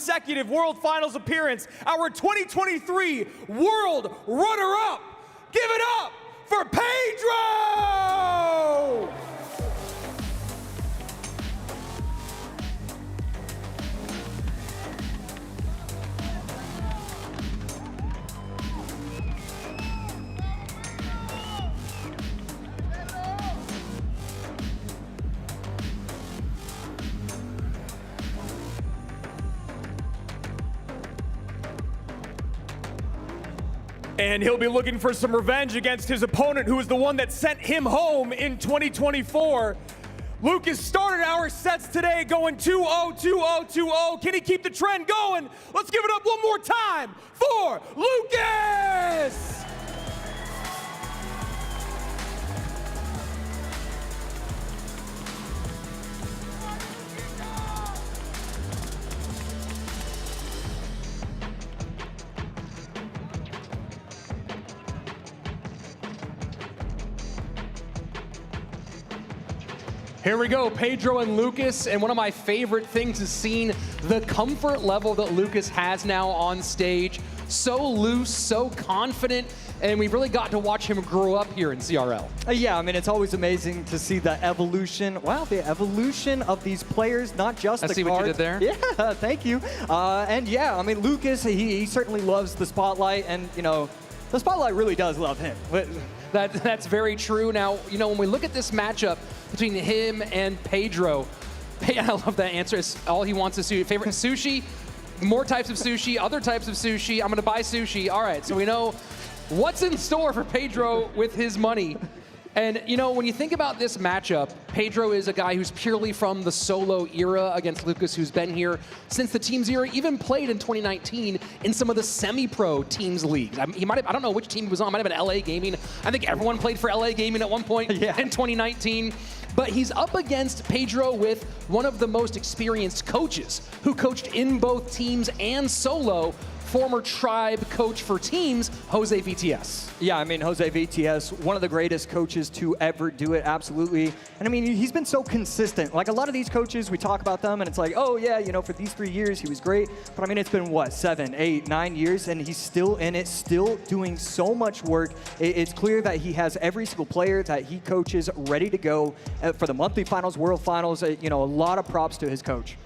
consecutive World Finals appearance, our 2023 World Runner-Up. Give it up for Pedro! And he'll be looking for some revenge against his opponent, who is the one that sent him home in 2024. Lucas started our sets today going 2-0, 2-0, 2-0. Can he keep the trend going? Let's give it up one more time for Lucas! Here we go, Pedro and Lucas, and one of my favorite things is seeing the comfort level that Lucas has now on stage. So loose, so confident, and we've really got to watch him grow up here in CRL. Yeah, I mean, it's always amazing to see the evolution. Wow, the evolution of these players, not just the cards. I see what you did there. Yeah, thank you. And yeah, I mean, Lucas, he certainly loves the spotlight, and, you know, the spotlight really does love him. That's very true. Now, you know, when we look at this matchup between him and Pedro, I love that answer. It's all he wants is sushi. Favorite sushi, more types of sushi, other types of sushi. I'm going to buy sushi. All right, so we know what's in store for Pedro with his money. And, you know, when you think about this matchup, Pedro is a guy who's purely from the solo era against Lucas, who's been here since the Teams era, even played in 2019 in some of the semi-pro Teams leagues. He might have, I don't know which team he was on, might have been LA Gaming. I think everyone played for LA Gaming at one point in 2019. But he's up against Pedro with one of the most experienced coaches who coached in both teams and solo, former Tribe coach for teams, Jose VTS. Yeah, I mean, Jose VTS, one of the greatest coaches to ever do it, absolutely. And I mean, he's been so consistent. Like a lot of these coaches, we talk about them and it's like, oh yeah, you know, for these 3 years, he was great. But I mean, it's been what, 7, 8, 9 years, and he's still in it, still doing so much work. It's clear that he has every single player that he coaches ready to go for the monthly finals, world finals. You know, a lot of props to his coach.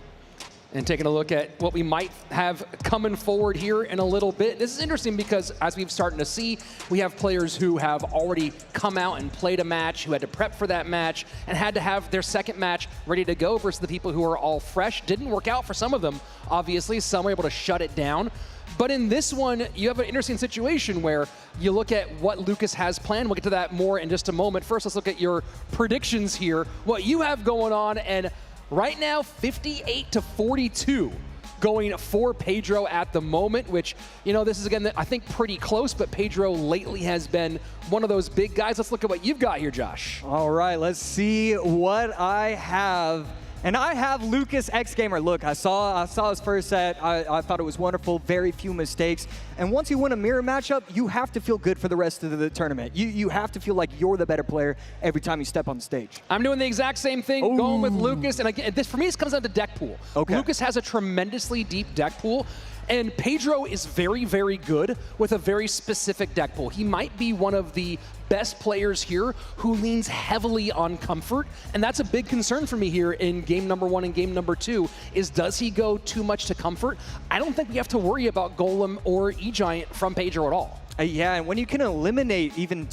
And taking a look at what we might have coming forward here in a little bit. This is interesting because, as we've started to see, we have players who have already come out and played a match, who had to prep for that match, and had to have their second match ready to go versus the people who are all fresh. Didn't work out for some of them, obviously. Some were able to shut it down. But in this one, you have an interesting situation where you look at what Lucas has planned. We'll get to that more in just a moment. First, let's look at your predictions here, what you have going on, and right now, 58-42 going for Pedro at the moment, which, you know, this is, again, I think pretty close, but Pedro lately has been one of those big guys. Let's look at what you've got here, Josh. All right, let's see what I have. And I have Lucasxgamer. Look, I saw his first set. I thought it was wonderful. Very few mistakes. And once you win a mirror matchup, you have to feel good for the rest of the tournament. You have to feel like you're the better player every time you step on the stage. I'm doing the exact same thing, going with Lucas. And again, this for me, this comes down to deck pool. Okay. Lucas has a tremendously deep deck pool. And Pedro is very, very good with a very specific deck pool. He might be one of the best players here who leans heavily on comfort, and that's a big concern for me here in game number 1 and game number 2, is does he go too much to comfort? I don't think we have to worry about Golem or E-Giant from Pedro at all. Yeah, and when you can eliminate even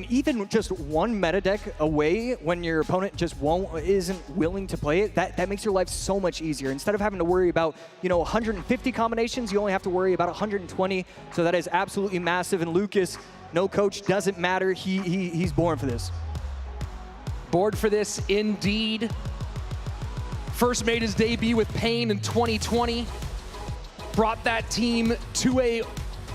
even just one meta deck away when your opponent just isn't willing to play it, that makes your life so much easier. Instead of having to worry about, you know, 150 combinations, you only have to worry about 120. So that is absolutely massive. And Lucas, no coach, doesn't matter. He's born for this. Bored for this, indeed. First made his debut with Pain in 2020. Brought that team to a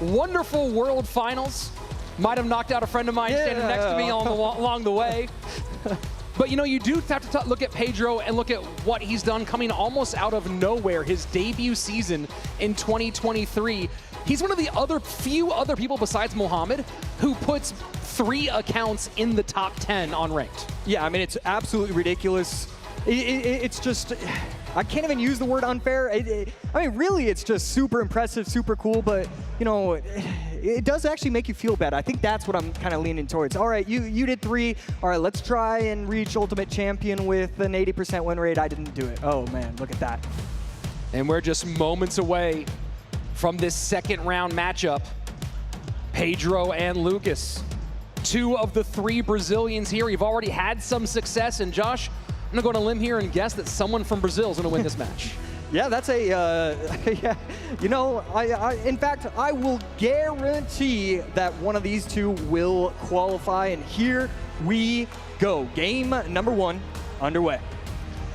wonderful World Finals. Might have knocked out a friend of mine standing next to me along the way. But, you know, you do have to look at Pedro and look at what he's done coming almost out of nowhere. His debut season in 2023. He's one of the few other people besides Mohamed who puts 3 accounts in the top 10 on ranked. Yeah, I mean, it's absolutely ridiculous. It's just, I can't even use the word unfair. I mean, really, it's just super impressive, super cool, but, you know, it does actually make you feel bad. I think that's what I'm kind of leaning towards. All right, you did 3. All right, let's try and reach Ultimate Champion with an 80% win rate. I didn't do it. Oh, man, look at that. And we're just moments away from this second round matchup. Pedro and Lucas, 2 of the 3 Brazilians here. We've already had some success, and Josh, I'm gonna go on a limb here and guess that someone from Brazil is gonna win this match. Yeah, that's a, yeah, you know, in fact, I will guarantee that one of these 2 will qualify, and here we go. Game number 1 underway.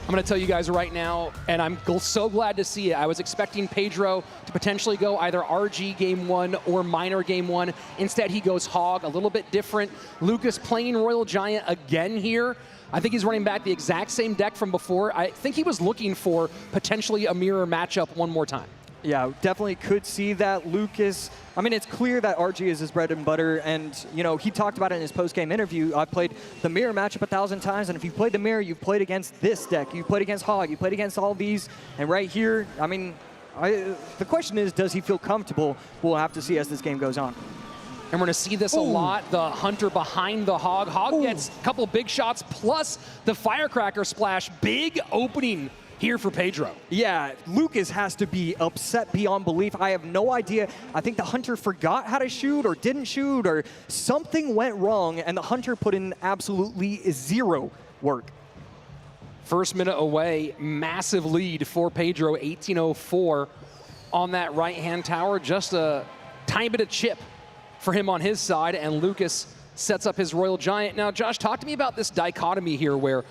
I'm gonna tell you guys right now, and I'm so glad to see it. I was expecting Pedro to potentially go either RG game 1 or Minor game 1. Instead, he goes Hog, a little bit different. Lucas playing Royal Giant again here. I think he's running back the exact same deck from before. I think he was looking for potentially a mirror matchup one more time. Yeah, definitely could see that. Lucas, I mean, it's clear that RG is his bread and butter, and, you know, he talked about it in his post-game interview. I've played the mirror matchup 1,000 times, and if you've played the mirror, you've played against this deck, you've played against Hog, you've played against all these, and right here, I mean, the question is, does he feel comfortable? We'll have to see as this game goes on. And we're going to see this a lot. The Hunter behind the Hog. Hog gets a couple big shots, plus the Firecracker splash. Big opening here for Pedro. Yeah, Lucas has to be upset beyond belief. I have no idea. I think the Hunter forgot how to shoot or didn't shoot or something went wrong, and the Hunter put in absolutely 0 work. First minute away, massive lead for Pedro, 1804 on that right-hand tower. Just a tiny bit of chip for him on his side, and Lucas sets up his Royal Giant. Now, Josh, talk to me about this dichotomy here where,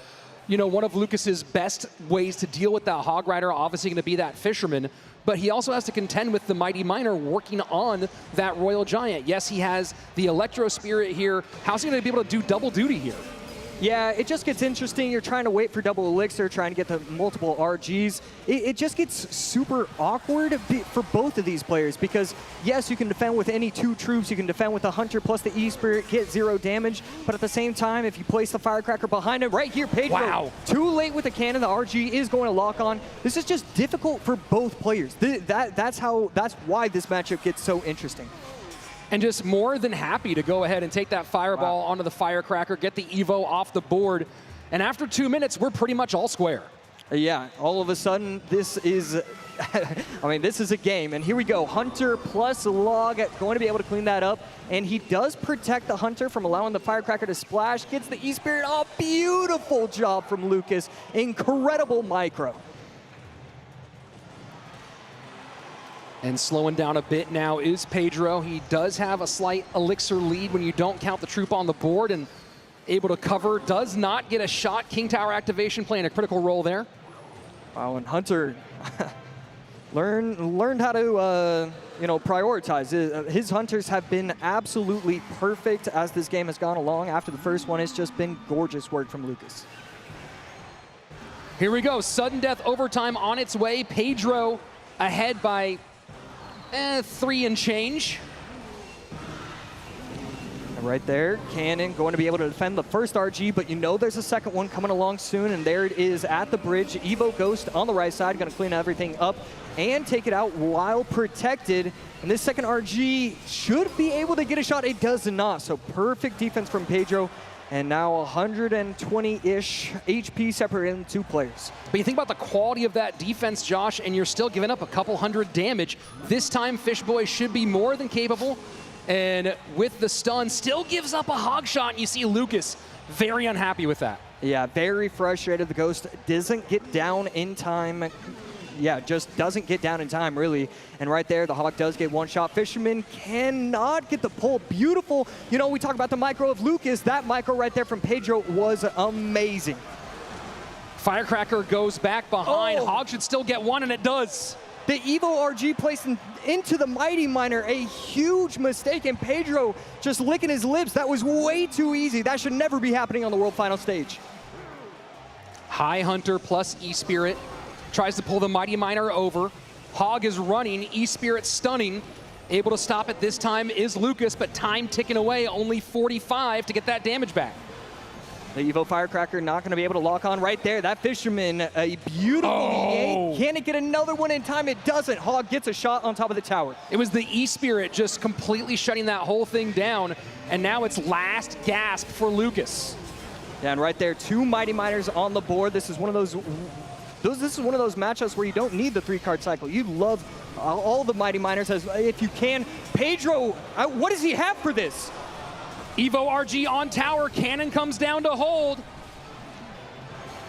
you know, one of Lucas's best ways to deal with that Hog Rider, obviously going to be that Fisherman, but he also has to contend with the Mighty Miner working on that Royal Giant. Yes, he has the Electro Spirit here. How's he going to be able to do double duty here? Yeah, it just gets interesting. You're trying to wait for double elixir, trying to get the multiple RGs. It just gets super awkward for both of these players because, yes, you can defend with any 2 troops. You can defend with the Hunter plus the E-Spirit, get 0 damage. But at the same time, if you place the Firecracker behind him, right here, Pedro, too late with the cannon. The RG is going to lock on. This is just difficult for both players. That's why this matchup gets so interesting. And just more than happy to go ahead and take that Fireball onto the Firecracker, get the Evo off the board. And after 2 minutes, we're pretty much all square. Yeah, all of a sudden, this is, I mean, this is a game. And here we go, Hunter plus Log going to be able to clean that up. And he does protect the Hunter from allowing the Firecracker to splash, gets the E-Spirit. Oh, beautiful job from Lucas. Incredible micro. And slowing down a bit now is Pedro. He does have a slight elixir lead when you don't count the troop on the board, and able to cover, does not get a shot. King Tower activation playing a critical role there. Wow, and Hunter learned how to you know, prioritize. His Hunters have been absolutely perfect as this game has gone along. After the first one, it's just been gorgeous work from Lucas. Here we go, sudden death overtime on its way. Pedro ahead by 3 and change. And right there, Cannon going to be able to defend the first RG, but you know there's a second one coming along soon, and there it is at the bridge. Evo Ghost on the right side, going to clean everything up and take it out while protected. And this second RG should be able to get a shot. It does not, so perfect defense from Pedro. And now 120-ish HP separating 2 players. But you think about the quality of that defense, Josh, and you're still giving up a couple hundred damage. This time, Fishboy should be more than capable. And with the stun, still gives up a hog shot. And you see Lucas very unhappy with that. Yeah, very frustrated. The Ghost doesn't get down in time. Yeah, just doesn't get down in time, really. And right there, the Hawk does get 1 shot. Fisherman cannot get the pull. Beautiful. You know, we talk about the micro of Lucas. That micro right there from Pedro was amazing. Firecracker goes back behind. Hog should still get 1, and it does. The Evo RG placed into the Mighty Miner, a huge mistake, and Pedro just licking his lips. That was way too easy. That should never be happening on the World Final stage. High Hunter plus E-Spirit. Tries to pull the Mighty Miner over. Hog is running, E-Spirit stunning. Able to stop it this time is Lucas, but time ticking away, only 45 to get that damage back. The Evo Firecracker not going to be able to lock on right there. That Fisherman, a beautiful E8. Can it get another one in time? It doesn't. Hog gets a shot on top of the tower. It was the E-Spirit just completely shutting that whole thing down, and now it's last gasp for Lucas. Yeah, and right there, 2 Mighty Miners on the board. This is one of those matchups where you don't need the 3-card cycle. You love all the Mighty Miners as if you can. Pedro, what does he have for this? Evo RG on tower, cannon comes down to hold.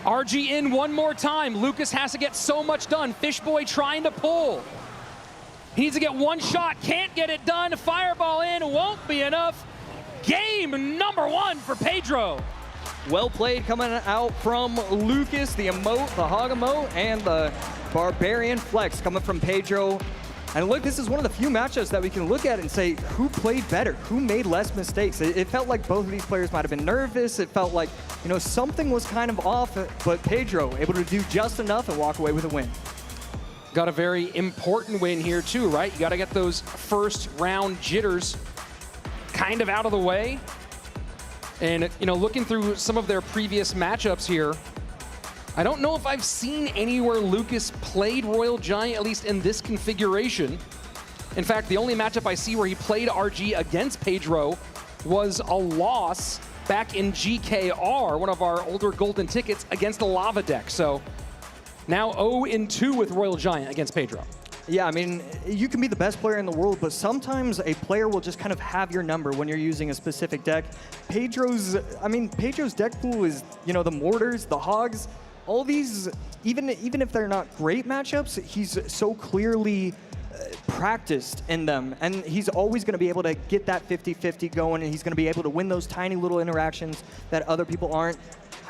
RG in one more time. Lucas has to get so much done. Fishboy trying to pull. He needs to get one shot, can't get it done. Fireball in, won't be enough. Game number 1 for Pedro. Well played coming out from Lucas, the emote, the hog emote, and the Barbarian Flex coming from Pedro. And look, this is one of the few matchups that we can look at and say, who played better? Who made less mistakes? It felt like both of these players might have been nervous. It felt like, you know, something was kind of off, but Pedro able to do just enough and walk away with a win. Got a very important win here too, right? You got to get those first round jitters kind of out of the way. And, you know, looking through some of their previous matchups here, I don't know if I've seen anywhere Lucas played Royal Giant, at least in this configuration. In fact, the only matchup I see where he played RG against Pedro was a loss back in GKR, one of our older golden tickets, against the Lava deck. So now 0-2 with Royal Giant against Pedro. Yeah, I mean, you can be the best player in the world, but sometimes a player will just kind of have your number when you're using a specific deck. Pedro's deck pool is, you know, the Mortars, the Hogs, all these, even if they're not great matchups, he's so clearly practiced in them, and he's always going to be able to get that 50-50 going, and he's going to be able to win those tiny little interactions that other people aren't.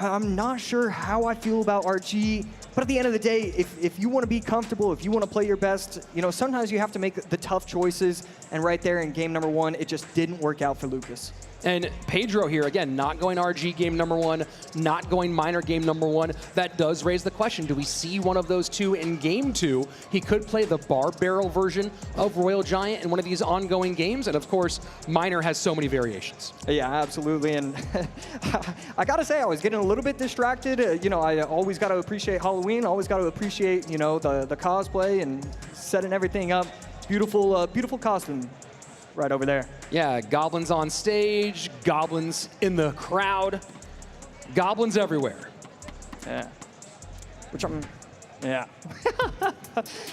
I'm not sure how I feel about RG, but at the end of the day, if you want to be comfortable, if you want to play your best, you know, sometimes you have to make the tough choices, and right there in game number 1, it just didn't work out for Lucas. And Pedro here, again, not going RG game number 1, not going Miner game number 1. That does raise the question, do we see one of those two in game 2? He could play the Bar Barrel version of Royal Giant in one of these ongoing games, and of course, Miner has so many variations. Yeah, absolutely, and I gotta say, I was getting a little bit distracted. You know, I always gotta appreciate Halloween, always gotta appreciate, you know, the cosplay and setting everything up. Beautiful, beautiful costume. Right over there. Yeah, goblins on stage, goblins in the crowd, goblins everywhere. Yeah. Yeah.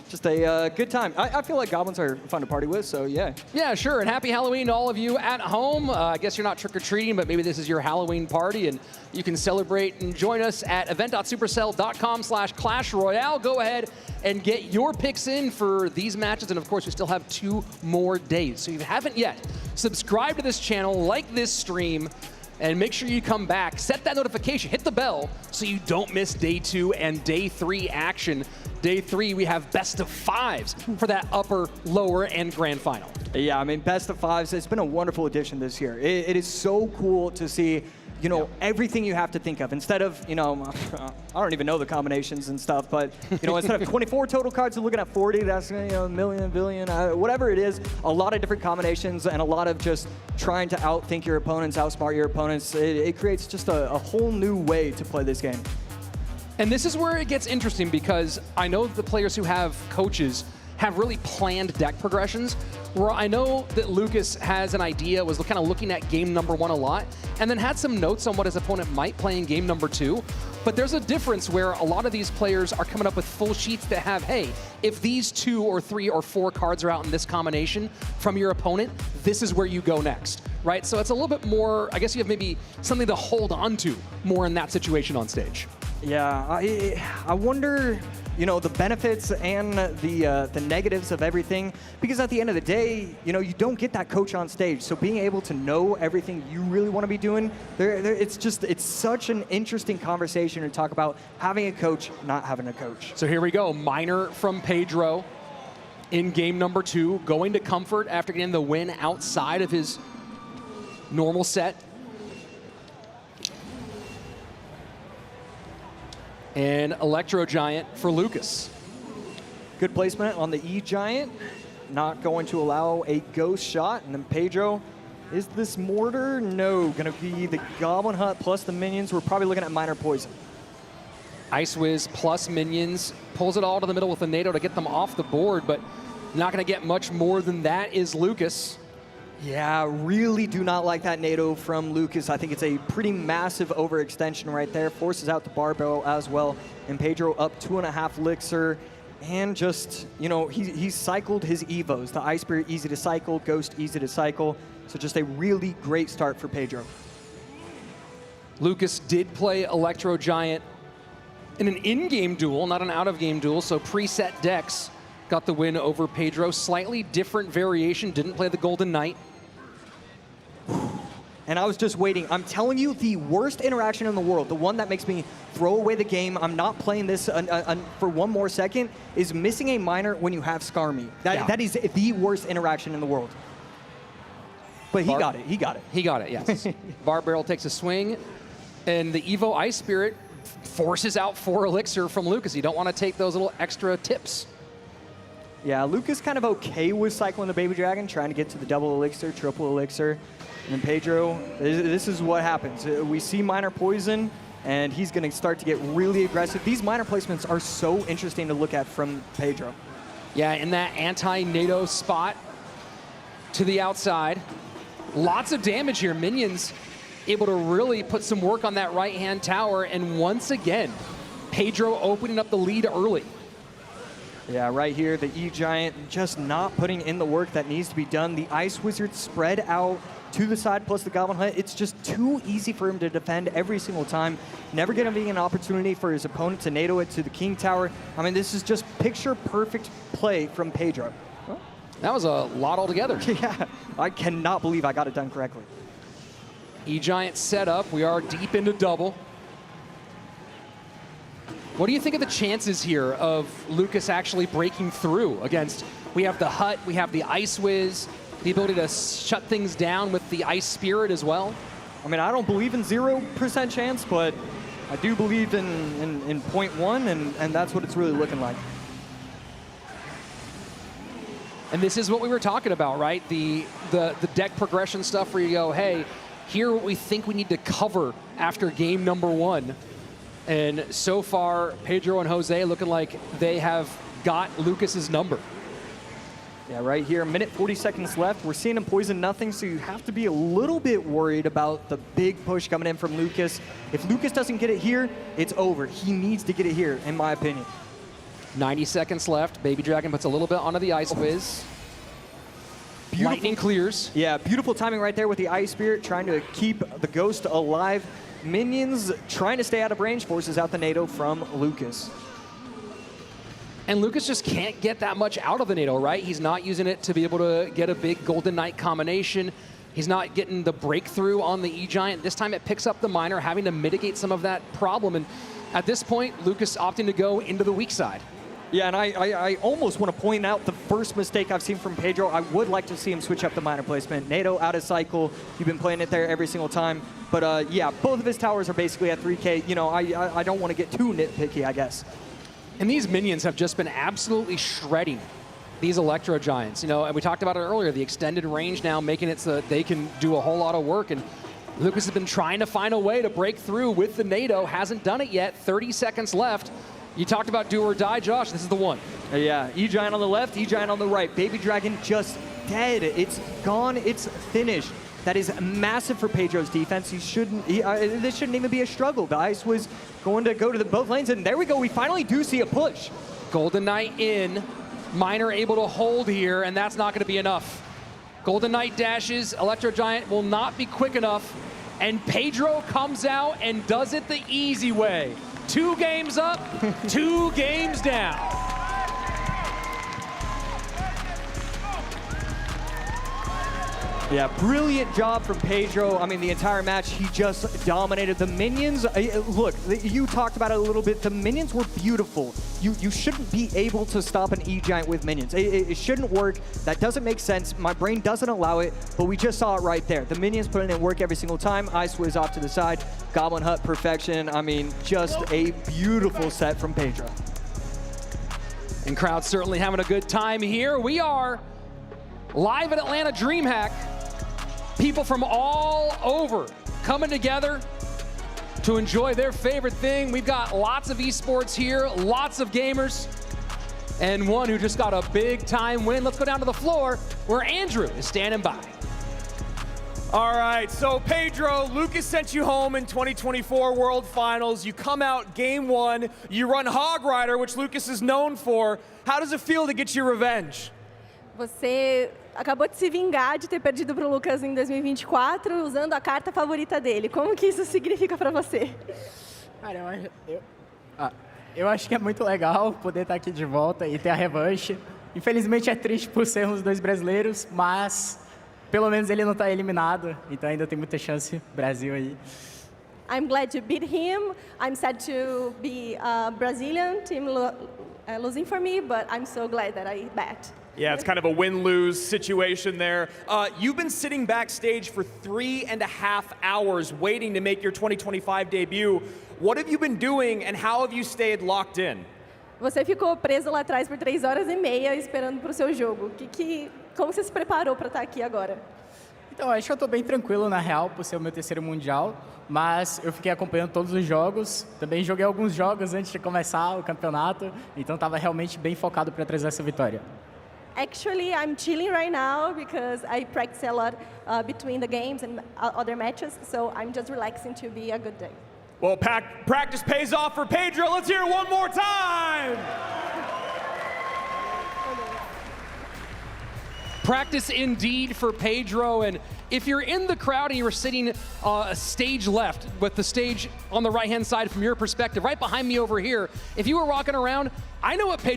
Just a good time. I feel like goblins are fun to party with, so yeah. Yeah, sure, and happy Halloween to all of you at home. I guess you're not trick-or-treating, but maybe this is your Halloween party, and you can celebrate and join us at event.supercell.com/Clash Royale. Go ahead and get your picks in for these matches, and of course, we still have 2 more days. So if you haven't yet, subscribe to this channel, like this stream, and make sure you come back, set that notification, hit the bell so you don't miss day 2 and day 3 action. Day 3, we have best of 5s for that upper, lower, and grand final. Yeah, I mean, best of 5s, it's been a wonderful addition this year. It is so cool to see, you know, everything you have to think of. Instead of, you know, I don't even know the combinations and stuff, but, you know, instead of 24 total cards, you're looking at 40, that's, you know, a million, billion, whatever it is, a lot of different combinations and a lot of just trying to outthink your opponents, outsmart your opponents. It creates just a whole new way to play this game. And this is where it gets interesting because I know the players who have coaches have really planned deck progressions, where I know that Lucas has an idea, was kind of looking at game number 1 a lot, and then had some notes on what his opponent might play in game number 2. But there's a difference where a lot of these players are coming up with full sheets that have, hey, if these 2 or 3 or 4 cards are out in this combination from your opponent, this is where you go next, right? So it's a little bit more, I guess you have maybe something to hold on to more in that situation on stage. Yeah, I wonder, you know, the benefits and the negatives of everything, because at the end of the day, you know, you don't get that coach on stage. So being able to know everything you really want to be doing, it's such an interesting conversation to talk about having a coach, not having a coach. So here we go, Miner from Pedro in game number 2, going to Comfort after getting the win outside of his normal set. And Electro Giant for Lucas. Good placement on the E-Giant, not going to allow a ghost shot. And then Pedro Is this Mortar? No, gonna be the Goblin Hut plus the minions. We're probably looking at Minor Poison. Ice Wiz plus minions, pulls it all to the middle with a NATO to get them off the board, but not gonna get much more than that is Lucas. Yeah, really do not like that NATO from Lucas. I think it's a pretty massive overextension right there. Forces out the Barbell as well. And Pedro up 2.5 Elixir. And just, you know, he's cycled his Evos. The Ice Spirit easy to cycle, Ghost easy to cycle. So just a really great start for Pedro. Lucas did play Electro Giant in an in-game duel, not an out-of-game duel, so preset decks got the win over Pedro. Slightly different variation, didn't play the Golden Knight. And I was just waiting. I'm telling you, the worst interaction in the world, the one that makes me throw away the game, I'm not playing this for one more second, is missing a minor when you have Skarmy. That is the worst interaction in the world. But he got it, he got it. He got it, yes. Barbarrel takes a swing, and the Evo Ice Spirit forces out 4 Elixir from Lucas. You don't want to take those little extra tips. Yeah, Lucas kind of okay with cycling the Baby Dragon, trying to get to the double Elixir, triple Elixir. And then Pedro, this is what happens. We see Minor Poison, and he's going to start to get really aggressive. These minor placements are so interesting to look at from Pedro. Yeah, in that anti-NATO spot to the outside. Lots of damage here. Minions able to really put some work on that right-hand tower. And once again, Pedro opening up the lead early. Yeah, right here, the E-Giant just not putting in the work that needs to be done. The Ice Wizard spread out to the side, plus the Goblin Hut. It's just too easy for him to defend every single time. Never going to be an opportunity for his opponent to NATO it to the King Tower. I mean, this is just picture-perfect play from Pedro. That was a lot altogether. Yeah, I cannot believe I got it done correctly. E-Giant set up. We are deep into double. What do you think of the chances here of Lucas actually breaking through against, we have the Hut, we have the Ice Wiz, the ability to shut things down with the Ice Spirit as well? I mean, I don't believe in 0% chance, but I do believe in 0.1, and that's what it's really looking like. And this is what we were talking about, right? The deck progression stuff where you go, hey, here what we think we need to cover after game number 1. And so far, Pedro and Jose looking like they have got Lucas's number. Yeah, right here, 1:40 seconds left. We're seeing him poison nothing, so you have to be a little bit worried about the big push coming in from Lucas. If Lucas doesn't get it here, it's over. He needs to get it here, in my opinion. 90 seconds left. Baby Dragon puts a little bit onto the Ice Wiz. Beautiful. Lightning clears. Yeah, beautiful timing right there with the Ice Spirit, trying to keep the Ghost alive. Minions trying to stay out of range, forces out the NATO from Lucas. And Lucas just can't get that much out of the NATO, right? He's not using it to be able to get a big Golden Knight combination. He's not getting the breakthrough on the E-Giant. This time it picks up the minor, having to mitigate some of that problem. And at this point, Lucas opting to go into the weak side. Yeah, and I almost want to point out the first mistake I've seen from Pedro. I would like to see him switch up the minor placement. NATO out of cycle. You've been playing it there every single time. But yeah, both of his towers are basically at 3K. You know, I don't want to get too nitpicky, I guess. And these minions have just been absolutely shredding these Electro Giants. You know, and we talked about it earlier, the extended range now making it so that they can do a whole lot of work. And Lucas has been trying to find a way to break through with the NATO. Hasn't done it yet. 30 seconds left. You talked about do or die, Josh. This is the one. Yeah, E-Giant on the left, E-Giant on the right. Baby Dragon just dead. It's gone. It's finished. That is massive for Pedro's defense. This shouldn't even be a struggle. The Ice was going to go to both lanes, and there we go. We finally do see a push. Golden Knight in. Minor able to hold here, and that's not going to be enough. Golden Knight dashes. Electro Giant will not be quick enough. And Pedro comes out and does it the easy way. 2 games up, 2 games down. Yeah, brilliant job from Pedro. I mean, the entire match, he just dominated. The minions, look, you talked about it a little bit. The minions were beautiful. You shouldn't be able to stop an E-Giant with minions. It shouldn't work. That doesn't make sense. My brain doesn't allow it, but we just saw it right there. The minions putting in work every single time. Ice Wiz off to the side. Goblin Hut perfection. I mean, just a beautiful set from Pedro. And crowd certainly having a good time here. We are live at Atlanta DreamHack. People from all over coming together to enjoy their favorite thing. We've got lots of esports here, lots of gamers, and one who just got a big time win. Let's go down to the floor where Andrew is standing by. All right, so Pedro, Lucas sent you home in 2024 World Finals. You come out game 1, you run Hog Rider, which Lucas is known for. How does it feel to get your revenge? Você acabou de se vingar de ter perdido para o Lucas em 2024 usando a carta favorita dele. Como que isso significa para você? Cara, eu acho que é muito legal poder estar aqui de volta e ter a revanche. Infelizmente é triste por sermos dois brasileiros, mas pelo menos ele não está eliminado, então ainda tem muita chance Brasil aí. I'm glad to beat him. I'm sad to be a Brazilian team losing for me, but I'm so glad that I bet. Yeah, it's kind of a win-lose situation there. You've been sitting backstage for 3.5 hours waiting to make your 2025 debut. What have you been doing and how have you stayed locked in? Você ficou preso lá atrás por 3 horas e meia esperando para o seu jogo. Como você se preparou para estar aqui agora? Então, acho que eu estou bem tranquilo, na real, por ser o meu terceiro Mundial, mas eu fiquei acompanhando todos os jogos, também joguei alguns jogos antes de começar o campeonato, então estava realmente bem focado para trazer essa vitória. Actually, I'm chilling right now because I practice a lot between the games and other matches, so I'm just relaxing to be a good day. Well, practice pays off for Pedro. Let's hear it one more time. Practice indeed for Pedro, and if you're in the crowd and you were sitting stage left with the stage on the right-hand side from your perspective, right behind me over here, if you were walking around, I know what Pedro